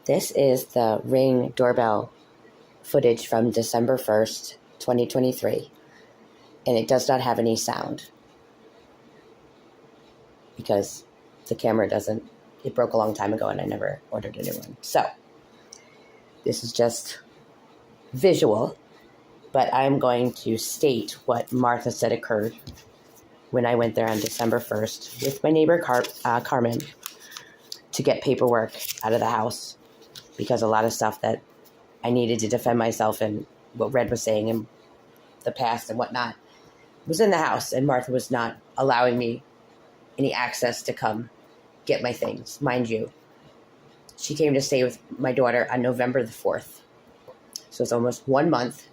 This is the Ring doorbell footage from December 1st, 2023, and it does not have any sound because the camera doesn't, it broke a long time ago and I never ordered a new one. So this is just visual, but I'm going to state what Martha said occurred when I went there on December 1st with my neighbor Carmen to get paperwork out of the house, because a lot of stuff that I needed to defend myself and what Red was saying in the past and whatnot was in the house, and Martha was not allowing me any access to come get my things. Mind you, she came to stay with my daughter on November the 4th. So it's almost 1 month.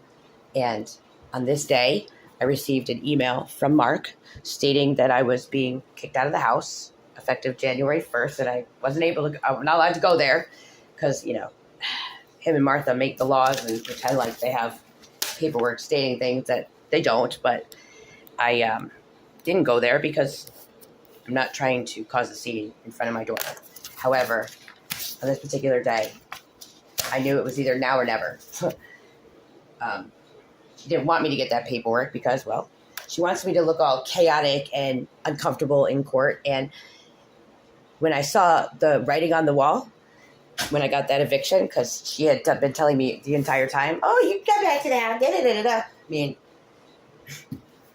And on this day, I received an email from Mark stating that I was being kicked out of the house effective January 1st, that I wasn't able to, I'm not allowed to go there because, you know, him and Martha make the laws and pretend like they have paperwork stating things that they don't. But I didn't go there because I'm not trying to cause a scene in front of my daughter. However, on this particular day, I knew it was either now or never. She didn't want me to get that paperwork because, well, she wants me to look all chaotic and uncomfortable in court. And when I saw the writing on the wall, when I got that eviction, because she had been telling me the entire time, oh, you go back to the house, da-da-da-da-da. I mean,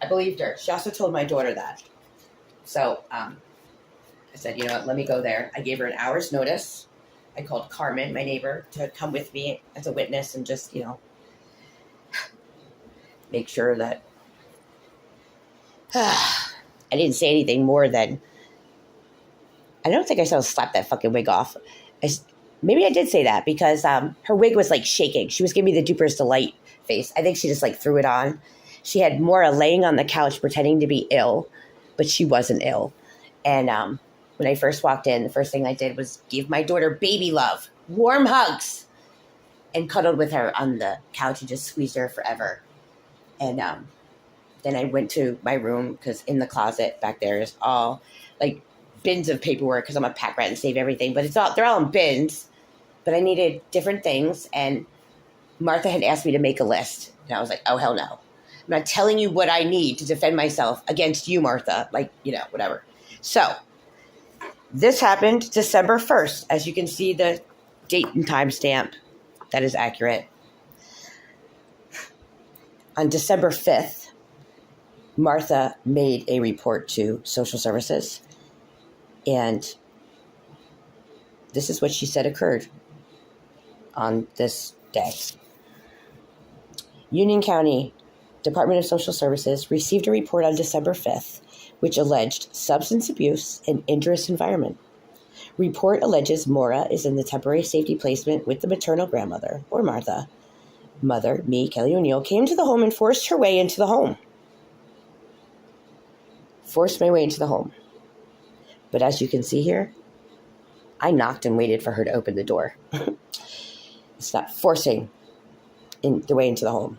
I believed her. She also told my daughter that. So I said, you know what, let me go there. I gave her an hour's notice. I called Carmen, my neighbor, to come with me as a witness and just, you know, make sure that I didn't say anything more than, I don't think I said slap that fucking wig off. Maybe I did say that because her wig was like shaking. She was giving me the duper's delight face. I think she just like threw it on. She had Maura laying on the couch pretending to be ill, but she wasn't ill. And when I first walked in, the first thing I did was give my daughter baby love, warm hugs, and cuddled with her on the couch and just squeezed her forever. And then I went to my room because in the closet back there is all like bins of paperwork because I'm a pack rat and save everything. But they're all in bins. But I needed different things. And Martha had asked me to make a list. And I was like, oh, hell no. I'm not telling you what I need to defend myself against you, Martha. Like, you know, whatever. So this happened December 1st. As you can see, the date and time stamp, that is accurate. On December 5th, Martha made a report to social services. And this is what she said occurred on this day. Union County Department of Social Services received a report on December 5th, which alleged substance abuse and injurious environment. Report alleges Maura is in the temporary safety placement with the maternal grandmother, or Martha. Mother, me, Kelly O'Neill, came to the home and forced her way into the home. Forced my way into the home. But as you can see here, I knocked and waited for her to open the door. It's not forcing the way into the home.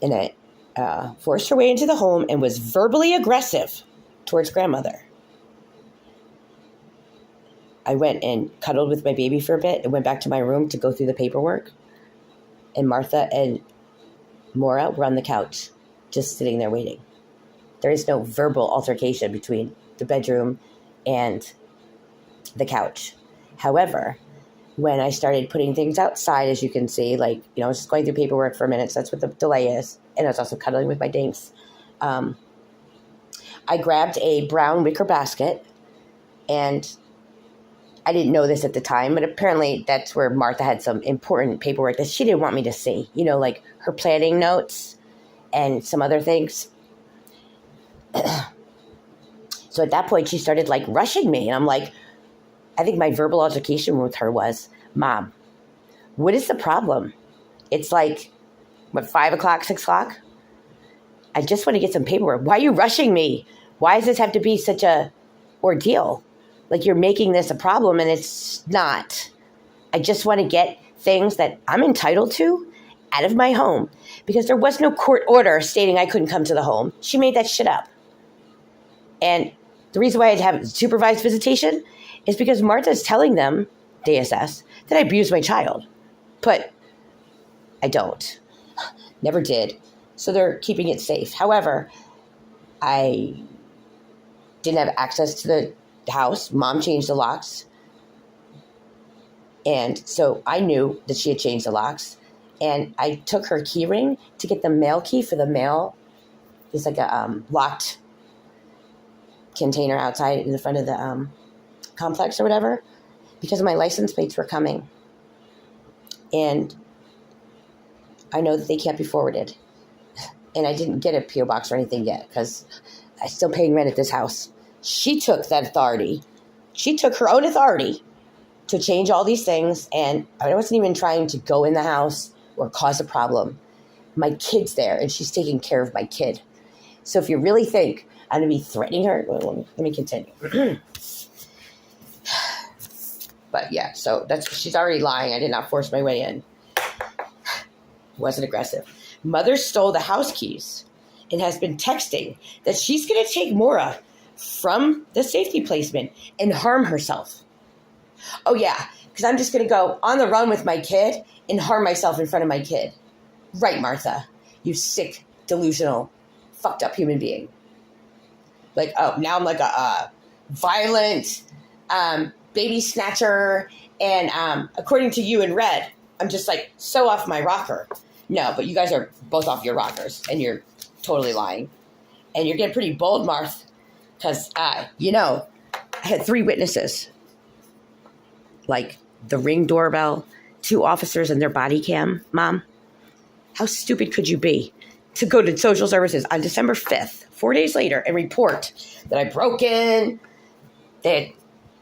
And I forced her way into the home and was verbally aggressive towards grandmother. I went and cuddled with my baby for a bit and went back to my room to go through the paperwork. And Martha and Maura were on the couch, just sitting there waiting. There is no verbal altercation between the bedroom and the couch. However, when I started putting things outside, as you can see, like, you know, I was just going through paperwork for a minute, so that's what the delay is. And I was also cuddling with my dinks. I grabbed a brown wicker basket, and I didn't know this at the time, but apparently that's where Martha had some important paperwork that she didn't want me to see. You know, like her planning notes and some other things. So at that point, she started like rushing me. And I'm like, I think my verbal altercation with her was, Mom, what is the problem? It's like, what, 5 o'clock, 6 o'clock? I just want to get some paperwork. Why are you rushing me? Why does this have to be such a ordeal? Like, you're making this a problem and it's not. I just want to get things that I'm entitled to out of my home because there was no court order stating I couldn't come to the home. She made that shit up. And the reason why I had to have supervised visitation is because Martha's telling them DSS, that I abused my child. But I don't. Never did. So they're keeping it safe. However, I didn't have access to the house. Mom changed the locks. And so I knew that she had changed the locks. And I took her key ring to get the mail key for the mail. There's like a locked container outside in the front of the complex or whatever, because my license plates were coming. And I know that they can't be forwarded. And I didn't get a P.O. box or anything yet because I'm still paying rent at this house. She took that authority. She took her own authority to change all these things. And I wasn't even trying to go in the house or cause a problem. My kid's there, and she's taking care of my kid. So if you really think I'm going to be threatening her, well, let me continue. But yeah, so she's already lying. I did not force my way in. Wasn't aggressive. Mother stole the house keys and has been texting that she's going to take Maura from the safety placement and harm herself. Oh yeah, because I'm just going to go on the run with my kid and harm myself in front of my kid. Right, Martha, you sick, delusional, fucked up human being. Like, oh, now I'm like a violent baby snatcher, and according to you in red, I'm just like so off my rocker. No, but you guys are both off your rockers, and you're totally lying. And you're getting pretty bold, Marth, because, I had 3 witnesses. Like the Ring doorbell, 2 officers and their body cam. Mom, how stupid could you be to go to social services on December 5th, 4 days later, and report that I broke in? Here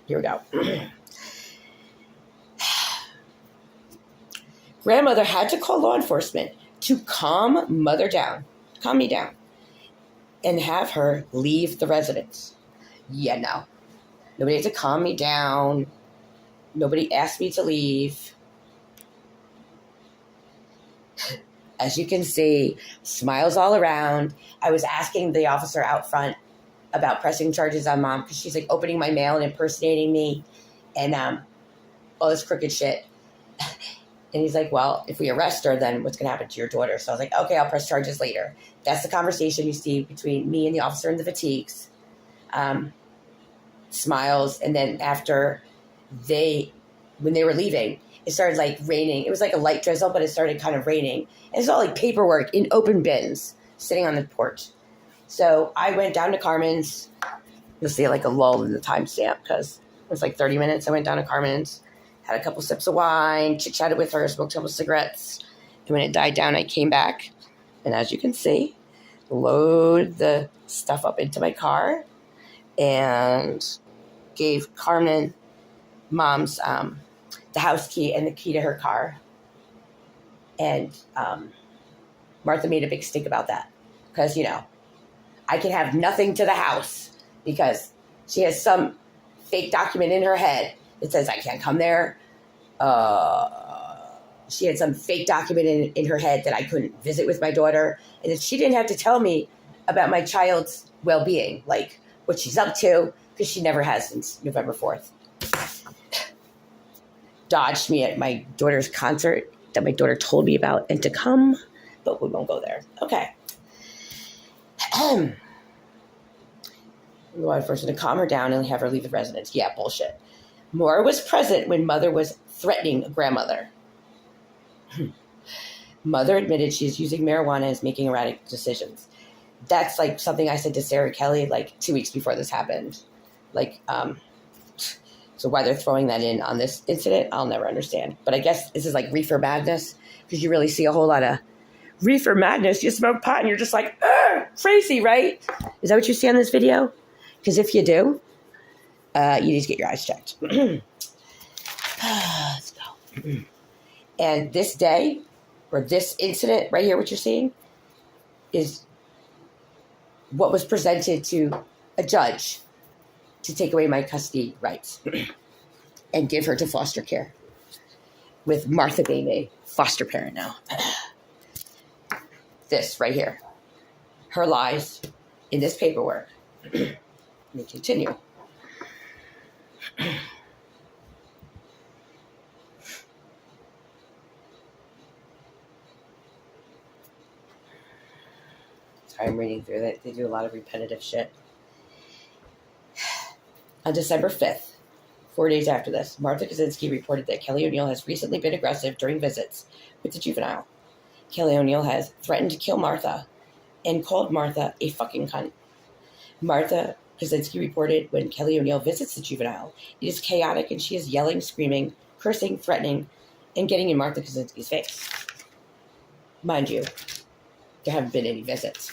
we go. Grandmother had to call law enforcement to calm me down, and have her leave the residence. Yeah, no. Nobody had to calm me down. Nobody asked me to leave. As you can see, smiles all around. I was asking the officer out front about pressing charges on Mom because she's like opening my mail and impersonating me and all this crooked shit. And he's like, well, if we arrest her, then what's going to happen to your daughter? So I was like, okay, I'll press charges later. That's the conversation you see between me and the officer in the fatigues. Smiles. And then after when they were leaving, it started like raining. It was like a light drizzle, but it started kind of raining. And it's all like paperwork in open bins sitting on the porch. So I went down to Carmen's. You'll see like a lull in the timestamp because it was like 30 minutes. I went down to Carmen's, had a couple sips of wine, chit-chatted with her, smoked a couple cigarettes. And when it died down, I came back. And as you can see, load the stuff up into my car and gave Carmen Mom's the house key and the key to her car. And Martha made a big stink about that because, I can have nothing to the house because she has some fake document in her head that says I can't come there. She had some fake document in her head that I couldn't visit with my daughter, and that she didn't have to tell me about my child's well-being, like what she's up to, because she never has since November 4th. Dodged me at my daughter's concert that my daughter told me about and to come, but we won't go there. Okay. We wanted first to calm her down and have her leave the residence. Yeah, bullshit. Maura was present when Mother was threatening grandmother. Mother admitted she's using marijuana and is making erratic decisions. That's like something I said to Sarah Kelly like 2 weeks before this happened. So why they're throwing that in on this incident, I'll never understand. But I guess this is like reefer madness because you really see a whole lot of reefer madness. You smoke pot and you're just like, crazy, right? Is that what you see on this video? Because if you do, you need to get your eyes checked. Let's go. And this day, or this incident right here, what you're seeing, is what was presented to a judge to take away my custody rights and give her to foster care with Martha being a foster parent now. This right here, her lies in this paperwork. Let me continue. Sorry, I'm reading through that. They do a lot of repetitive shit. On December 5th, 4 days after this, Martha Koscinski reported that Kelly O'Neill has recently been aggressive during visits with the juvenile. Kelly O'Neill has threatened to kill Martha and called Martha a fucking cunt. Martha Koscinski reported when Kelly O'Neill visits the juvenile, it is chaotic and she is yelling, screaming, cursing, threatening, and getting in Martha Koscinski's face. Mind you, there haven't been any visits.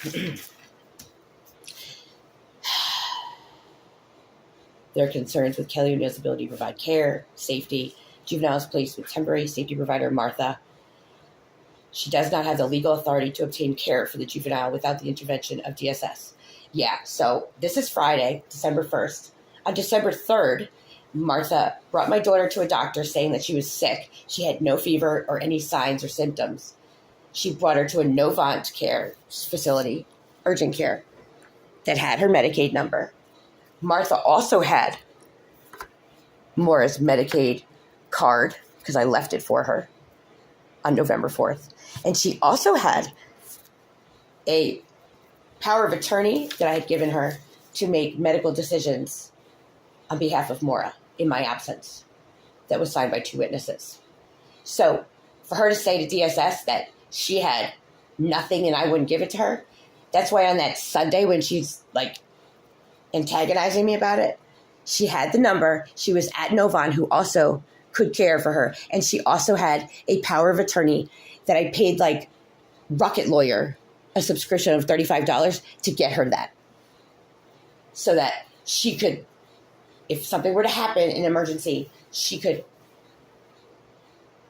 There are concerns with Kelly O'Neill's ability to provide care, safety. Juvenile is placed with temporary safety provider Martha. She does not have the legal authority to obtain care for the juvenile without the intervention of DSS. Yeah, so this is Friday, December 1st. On December 3rd, Martha brought my daughter to a doctor saying that she was sick. She had no fever or any signs or symptoms. She brought her to a Novant care facility, urgent care, that had her Medicaid number. Martha also had Maura's Medicaid card because I left it for her on November 4th. And she also had a power of attorney that I had given her to make medical decisions on behalf of Maura in my absence that was signed by 2 witnesses. So for her to say to DSS that she had nothing and I wouldn't give it to her, that's why on that Sunday when she's like antagonizing me about it, she had the number. She was at Novant, who also could care for her. And she also had a power of attorney that I paid like Rocket Lawyer a subscription of $35 to get her that. So that she could, if something were to happen in an emergency, she could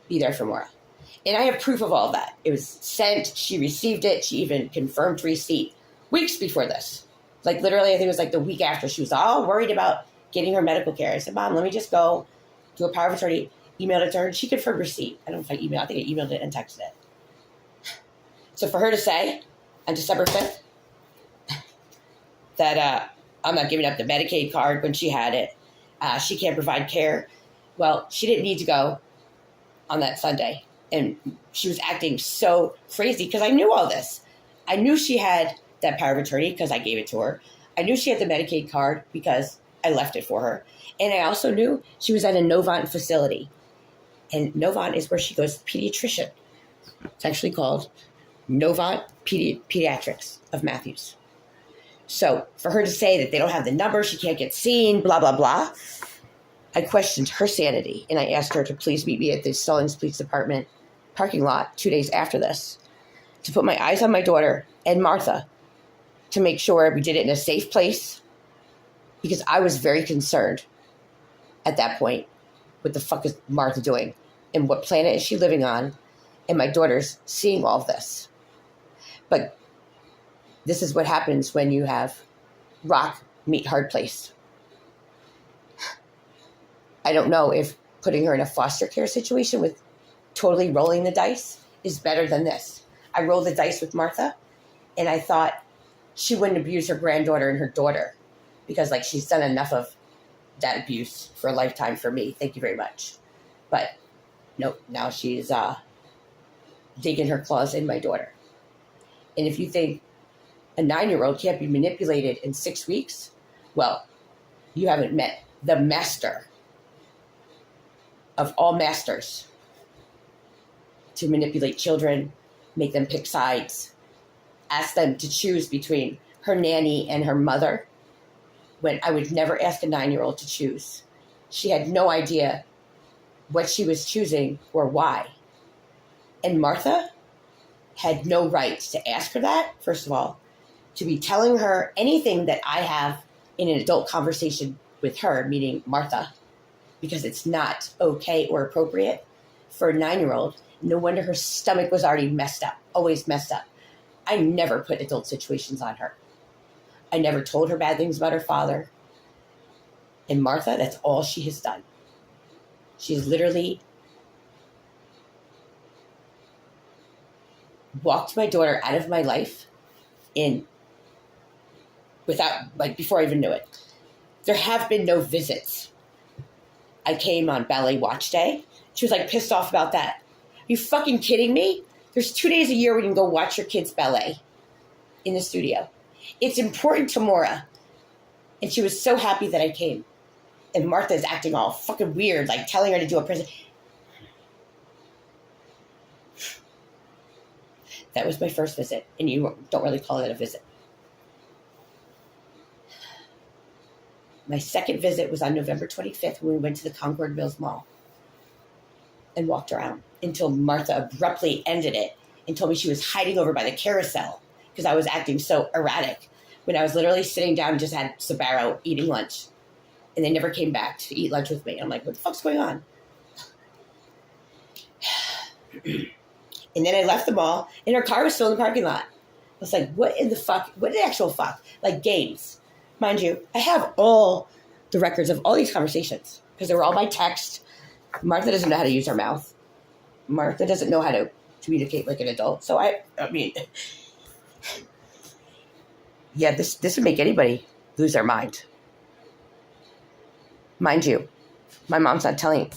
be there for Maura. And I have proof of all of that. It was sent. She received it. She even confirmed receipt weeks before this. Like literally, I think it was like the week after. She was all worried about getting her medical care. I said, Mom, let me just go do a power of attorney. Emailed it to her. She confirmed receipt. I don't know if I emailed. I think I emailed it and texted it. So for her to say on December 5th that I'm not giving up the Medicaid card when she had it, she can't provide care. Well, she didn't need to go on that Sunday. And she was acting so crazy because I knew all this. I knew she had that power of attorney because I gave it to her. I knew she had the Medicaid card because I left it for her. And I also knew she was at a Novant facility. And Novant is where she goes to the pediatrician. It's actually called Novant Pediatrics of Matthews. So for her to say that they don't have the number, she can't get seen, blah, blah, blah, I questioned her sanity. And I asked her to please meet me at the Stallings Police Department parking lot 2 days after this to put my eyes on my daughter and Martha to make sure we did it in a safe place, because I was very concerned at that point. What the fuck is Martha doing? And what planet is she living on? And my daughter's seeing all of this. But this is what happens when you have rock meet hard place. I don't know if putting her in a foster care situation with totally rolling the dice is better than this. I rolled the dice with Martha, and I thought she wouldn't abuse her granddaughter and her daughter because, like, she's done enough of that abuse for a lifetime for me. Thank you very much. But nope, now she's digging her claws in my daughter. And if you think a 9-year-old can't be manipulated in 6 weeks, well, you haven't met the master of all masters to manipulate children, make them pick sides, ask them to choose between her nanny and her mother, when I would never ask a 9-year-old to choose. She had no idea what she was choosing or why. And Martha had no right to ask her that, first of all, to be telling her anything that I have in an adult conversation with her, meaning Martha, because it's not okay or appropriate for a 9-year-old. No wonder her stomach was already messed up, always messed up. I never put adult situations on her. I never told her bad things about her father. And Martha, that's all she has done. She's literally walked my daughter out of my life before I even knew it. There have been no visits. I came on ballet watch day. She was like pissed off about that. Are you fucking kidding me? There's 2 days a year when you can go watch your kids ballet. in the studio. It's important to Maura. And she was so happy that I came. And Martha's acting all fucking weird, like telling her to do a present. That was my first visit, and you don't really call it a visit. My second visit was on November 25th when we went to the Concord Mills Mall and walked around until Martha abruptly ended it and told me she was hiding over by the carousel because I was acting so erratic when I was literally sitting down and just had Sbarro eating lunch. And they never came back to eat lunch with me. I'm like, what the fuck's going on? And then I left the mall, and her car was still in the parking lot. I was like, what in the fuck? What the actual fuck? Like games. Mind you, I have all the records of all these conversations because they were all by text. Martha doesn't know how to use her mouth. Martha doesn't know how to communicate like an adult. So I mean, yeah, this would make anybody lose their mind. Mind you, my mom's not telling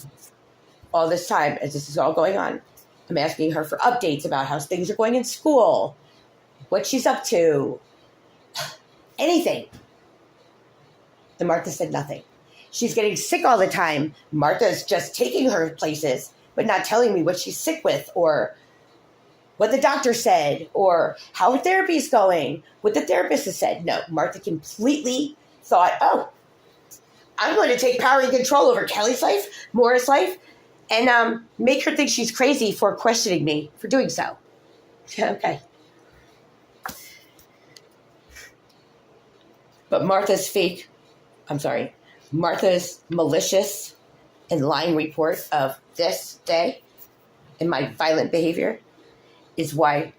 all this time as this is all going on. I'm asking her for updates about how things are going in school, what she's up to, anything. And Martha said nothing. She's getting sick all the time. Martha's just taking her places, but not telling me what she's sick with or what the doctor said or how her therapy's going, what the therapist has said. No, Martha completely thought, oh, I'm going to take power and control over Kelly's life, Maura's life, and make her think she's crazy for questioning me for doing so. Okay. But Martha's malicious and lying report of this day and my violent behavior is why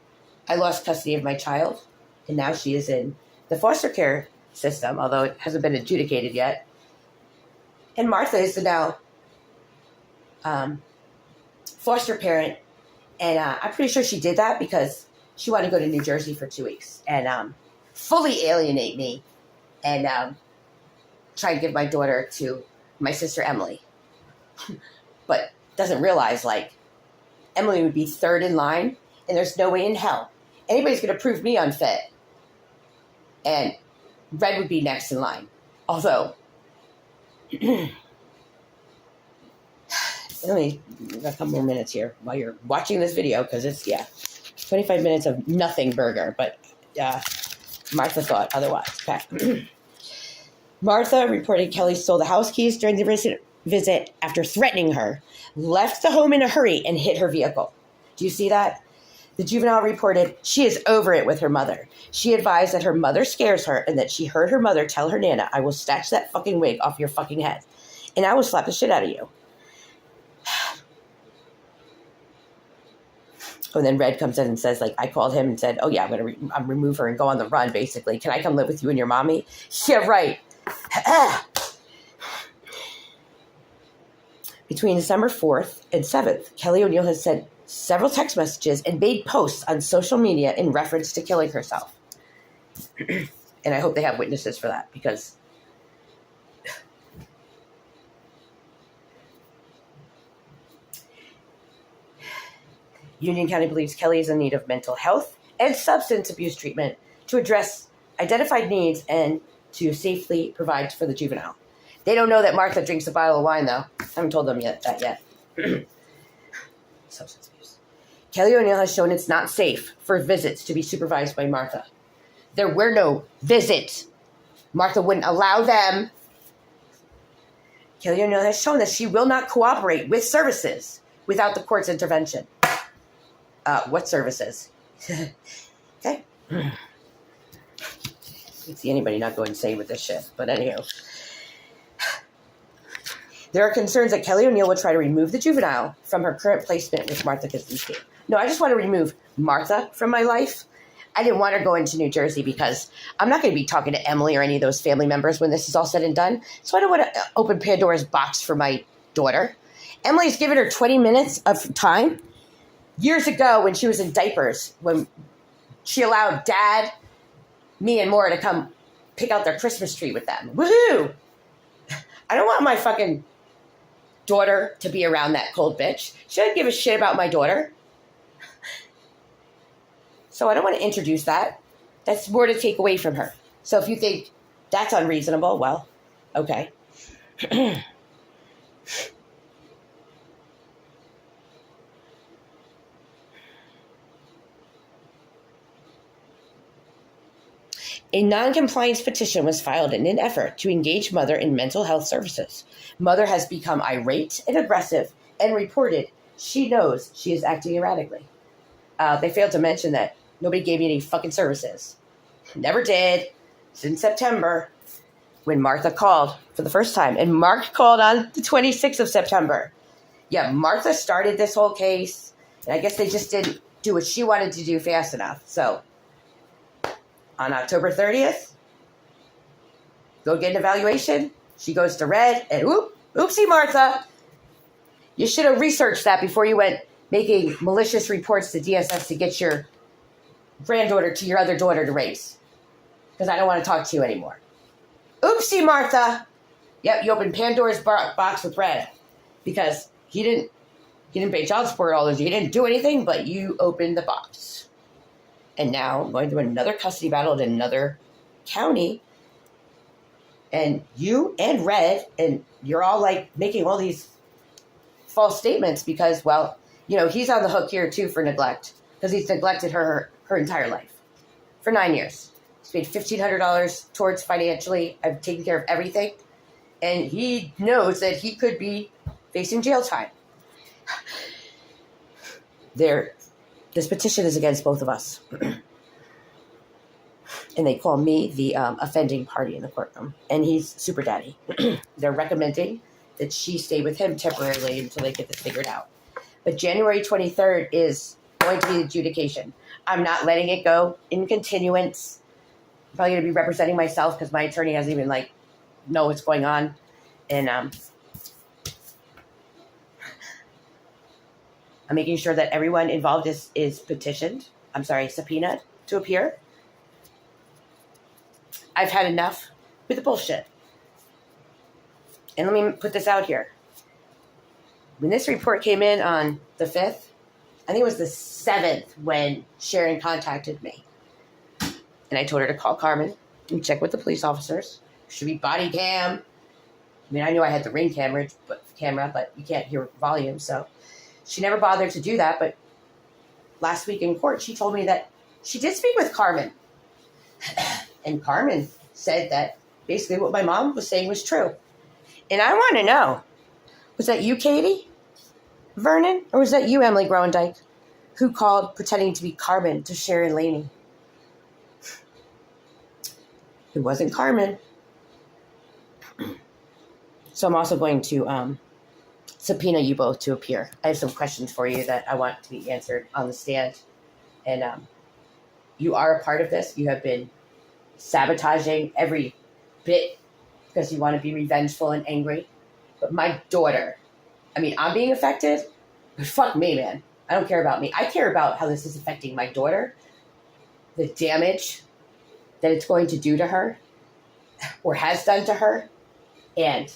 I lost custody of my child. And now she is in the foster care system, although it hasn't been adjudicated yet. And Martha is now foster parent, and I'm pretty sure she did that because she wanted to go to New Jersey for 2 weeks and fully alienate me and try to give my daughter to my sister Emily, but doesn't realize like Emily would be third in line, and there's no way in hell anybody's going to prove me unfit, and Red would be next in line. Although only a couple more minutes here while you're watching this video because it's 25 minutes of nothing burger, but Martha thought otherwise. Okay. Martha reported Kelly stole the house keys during the visit after threatening her, left the home in a hurry, and hit her vehicle. Do you see that? The juvenile reported she is over it with her mother. She advised that her mother scares her and that she heard her mother tell her Nana, I will snatch that fucking wig off your fucking head and I will slap the shit out of you. And then Red comes in and says, like, I called him and said, oh, yeah, I'm going to remove her and go on the run, basically. Can I come live with you and your mommy? Yeah, right. Between December 4th and 7th, Kelly O'Neill has sent several text messages and made posts on social media in reference to killing herself. And I hope they have witnesses for that because Union County believes Kelly is in need of mental health and substance abuse treatment to address identified needs and to safely provide for the juvenile. They don't know that Martha drinks a bottle of wine, though. I haven't told them that yet. Substance abuse. Kelly O'Neill has shown it's not safe for visits to be supervised by Martha. There were no visits. Martha wouldn't allow them. Kelly O'Neill has shown that she will not cooperate with services without the court's intervention. What services? Okay. I can see anybody not go insane with this shit. But anyhow. There are concerns that Kelly O'Neill will try to remove the juvenile from her current placement with Martha Koscinski. No, I just want to remove Martha from my life. I didn't want her going to New Jersey because I'm not going to be talking to Emily or any of those family members when this is all said and done. So I don't want to open Pandora's box for my daughter. Emily's given her 20 minutes of time. Years ago when she was in diapers, when she allowed Dad, me, and Maura to come pick out their Christmas tree with them. Woohoo! I don't want my fucking daughter to be around that cold bitch. She doesn't give a shit about my daughter. So I don't want to introduce that. That's more to take away from her. So if you think that's unreasonable, well, okay. A non-compliance petition was filed in an effort to engage mother in mental health services. Mother has become irate and aggressive and reported she knows she is acting erratically. They failed to mention that nobody gave me any fucking services. Never did. Since September, when Martha called for the first time. And Mark called on the 26th of September. Yeah, Martha started this whole case. And I guess they just didn't do what she wanted to do fast enough. So, on October 30th, go get an evaluation. She goes to red. And oopsie, Martha. You should have researched that before you went making malicious reports to DSS to get your granddaughter to your other daughter to raise. Because I don't want to talk to you anymore. Oopsie, Martha. Yep, you opened Pandora's box with red. Because he didn't pay child support all those years. He didn't do anything, but you opened the box. And now I'm going through another custody battle in another county. And you and Red, and you're all like making all these false statements because, well, you know, he's on the hook here too for neglect. Because he's neglected her entire life. For 9 years. He's paid $1,500 towards financially. I've taken care of everything. And he knows that he could be facing jail time. This petition is against both of us. And they call me the offending party in the courtroom. And he's super daddy. They're recommending that she stay with him temporarily until they get this figured out. But January 23rd is going to be the adjudication. I'm not letting it go in continuance. I'm probably going to be representing myself because my attorney hasn't even know what's going on. And I'm making sure that everyone involved is subpoenaed to appear. I've had enough with the bullshit. And let me put this out here. When this report came in on the 5th, I think it was the 7th when Sharon contacted me. And I told her to call Carmen and check with the police officers. Should be body cam. I mean, I knew I had the Ring camera, but you can't hear volume, so she never bothered to do that. But last week in court, she told me that she did speak with Carmen. And Carmen said that basically what my mom was saying was true. And I want to know, was that you, Katie Vernon, or was that you, Emily Groendyke, who called pretending to be Carmen to Sharon Laney? It wasn't Carmen. So I'm also going to subpoena you both to appear. I have some questions for you that I want to be answered on the stand. And you are a part of this. You have been sabotaging every bit because you want to be revengeful and angry. But my daughter, I mean, I'm being affected, but fuck me, man. I don't care about me. I care about how this is affecting my daughter, the damage that it's going to do to her or has done to her, and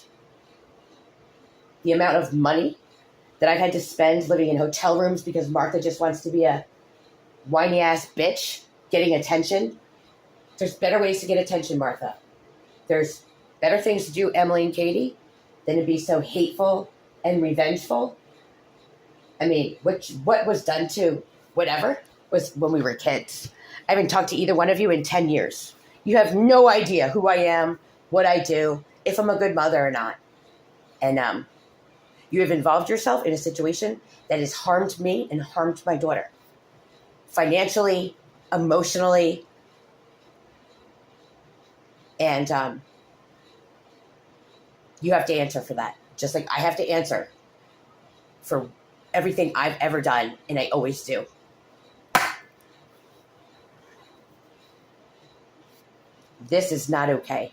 the amount of money that I've had to spend living in hotel rooms because Martha just wants to be a whiny ass bitch getting attention. There's better ways to get attention, Martha. There's better things to do, Emily and Katie, than to be so hateful and revengeful. I mean, what was done to whatever was when we were kids. I haven't talked to either one of you in 10 years. You have no idea who I am, what I do, if I'm a good mother or not. And you have involved yourself in a situation that has harmed me and harmed my daughter. Financially, emotionally, and you have to answer for that. Just like I have to answer for everything I've ever done, and I always do. This is not okay.